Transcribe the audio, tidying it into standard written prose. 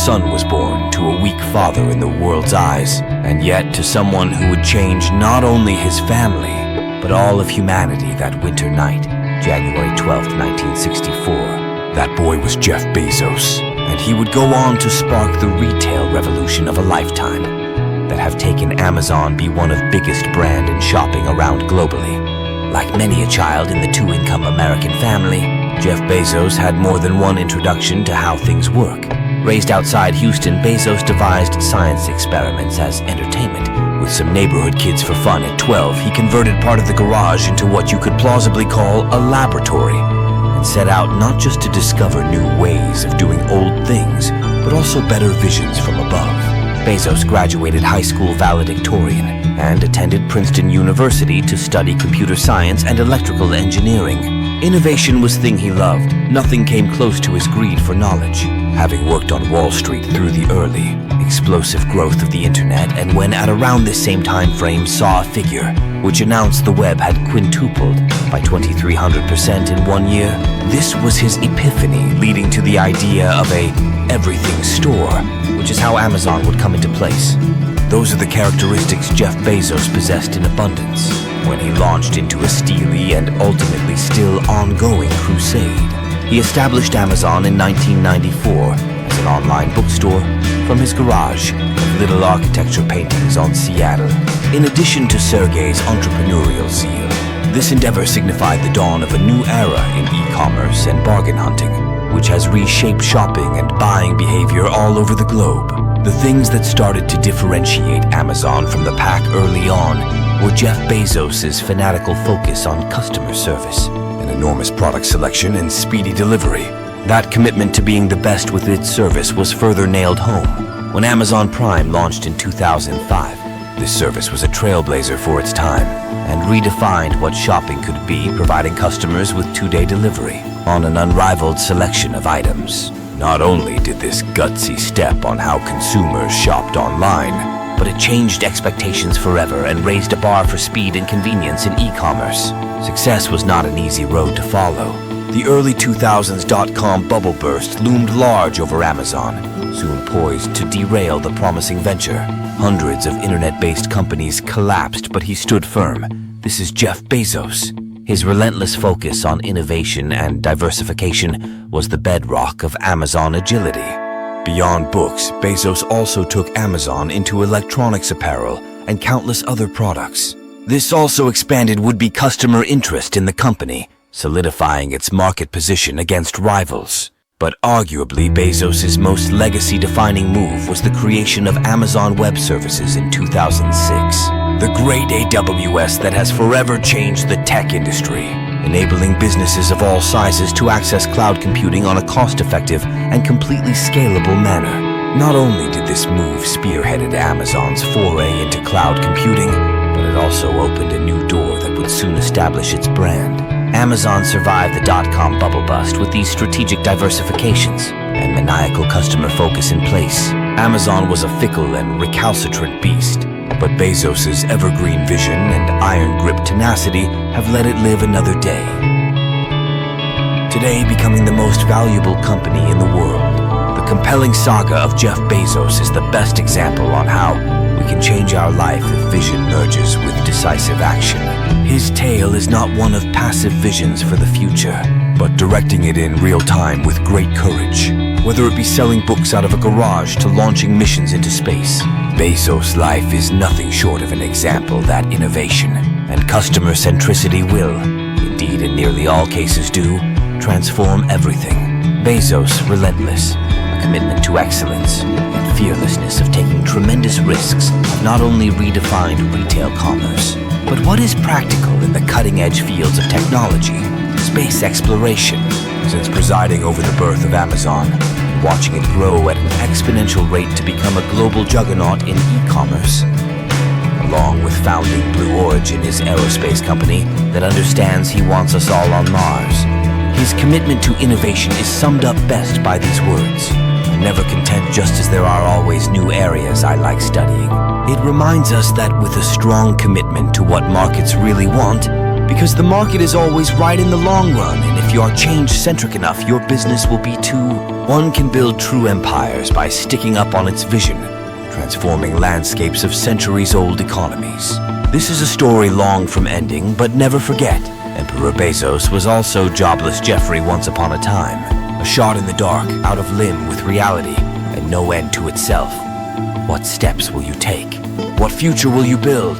son was born to a weak father in the world's eyes, and yet to someone who would change not only his family, but all of humanity that winter night, January 12, 1964. That boy was Jeff Bezos, and he would go on to spark the retail revolution of a lifetime that have taken Amazon be one of biggest brand and shopping around globally. Like many a child in the two-income American family, Jeff Bezos had more than one introduction to how things work. Raised outside Houston, Bezos devised science experiments as entertainment. With some neighborhood kids for fun at 12, he converted part of the garage into what you could plausibly call a laboratory, and set out not just to discover new ways of doing old things, but also better visions from above. Bezos graduated high school valedictorian and attended Princeton University to study computer science and electrical engineering. Innovation was the thing he loved. Nothing came close to his greed for knowledge. Having worked on Wall Street through the early, explosive growth of the internet, and when at around this same time frame saw a figure which announced the web had quintupled by 2,300% in 1 year, this was his epiphany, leading to the idea of a everything store, which is how Amazon would come into place. Those are the characteristics Jeff Bezos possessed in abundance when he launched into a steely and ultimately still ongoing crusade. He established Amazon in 1994 as an online bookstore from his garage of little architecture paintings on Seattle. In addition to Sergey's entrepreneurial zeal, this endeavor signified the dawn of a new era in e-commerce and bargain hunting, which has reshaped shopping and buying behavior all over the globe. The things that started to differentiate Amazon from the pack early on were Jeff Bezos' fanatical focus on customer service, an enormous product selection, and speedy delivery. That commitment to being the best with its service was further nailed home when Amazon Prime launched in 2005. This service was a trailblazer for its time and redefined what shopping could be, providing customers with 2-day delivery on an unrivaled selection of items. Not only did this gutsy step on how consumers shopped online, but it changed expectations forever and raised a bar for speed and convenience in e-commerce. Success was not an easy road to follow. The early 2000s dot-com bubble burst loomed large over Amazon, soon poised to derail the promising venture. Hundreds of internet-based companies collapsed, but he stood firm. This is Jeff Bezos. His relentless focus on innovation and diversification was the bedrock of Amazon agility. Beyond books, Bezos also took Amazon into electronics apparel and countless other products. This also expanded would-be customer interest in the company, solidifying its market position against rivals. But arguably, Bezos' most legacy-defining move was the creation of Amazon Web Services in 2006. The great AWS that has forever changed the tech industry, enabling businesses of all sizes to access cloud computing on a cost-effective and completely scalable manner. Not only did this move spearheaded Amazon's foray into cloud computing, but it also opened a new door that would soon establish its brand. Amazon survived the dot-com bubble bust with these strategic diversifications and maniacal customer focus in place. Amazon was a fickle and recalcitrant beast, but Bezos' evergreen vision and iron-grip tenacity have let it live another day. Today, becoming the most valuable company in the world, the compelling saga of Jeff Bezos is the best example on how we can change our life if vision merges with decisive action. His tale is not one of passive visions for the future, but directing it in real time with great courage. Whether it be selling books out of a garage to launching missions into space, Bezos' life is nothing short of an example that innovation and customer centricity will, indeed in nearly all cases do, transform everything. Bezos' relentless, a commitment to excellence, and fearlessness of taking tremendous risks have not only redefined retail commerce, but what is practical in the cutting-edge fields of technology, space exploration. Since presiding over the birth of Amazon, and watching it grow at an exponential rate to become a global juggernaut in e-commerce, along with founding Blue Origin, his aerospace company that understands he wants us all on Mars, his commitment to innovation is summed up best by these words: "I'm never content just as there are always new areas I like studying." It reminds us that with a strong commitment to what markets really want, because the market is always right in the long run, and if you are change-centric enough, your business will be too One can build true empires by sticking up on its vision, transforming landscapes of centuries-old economies. This is a story long from ending, but never forget. Emperor Bezos was also jobless Jeffrey once upon a time. A shot in the dark, out of limb with reality, and no end to itself. What steps will you take? What future will you build?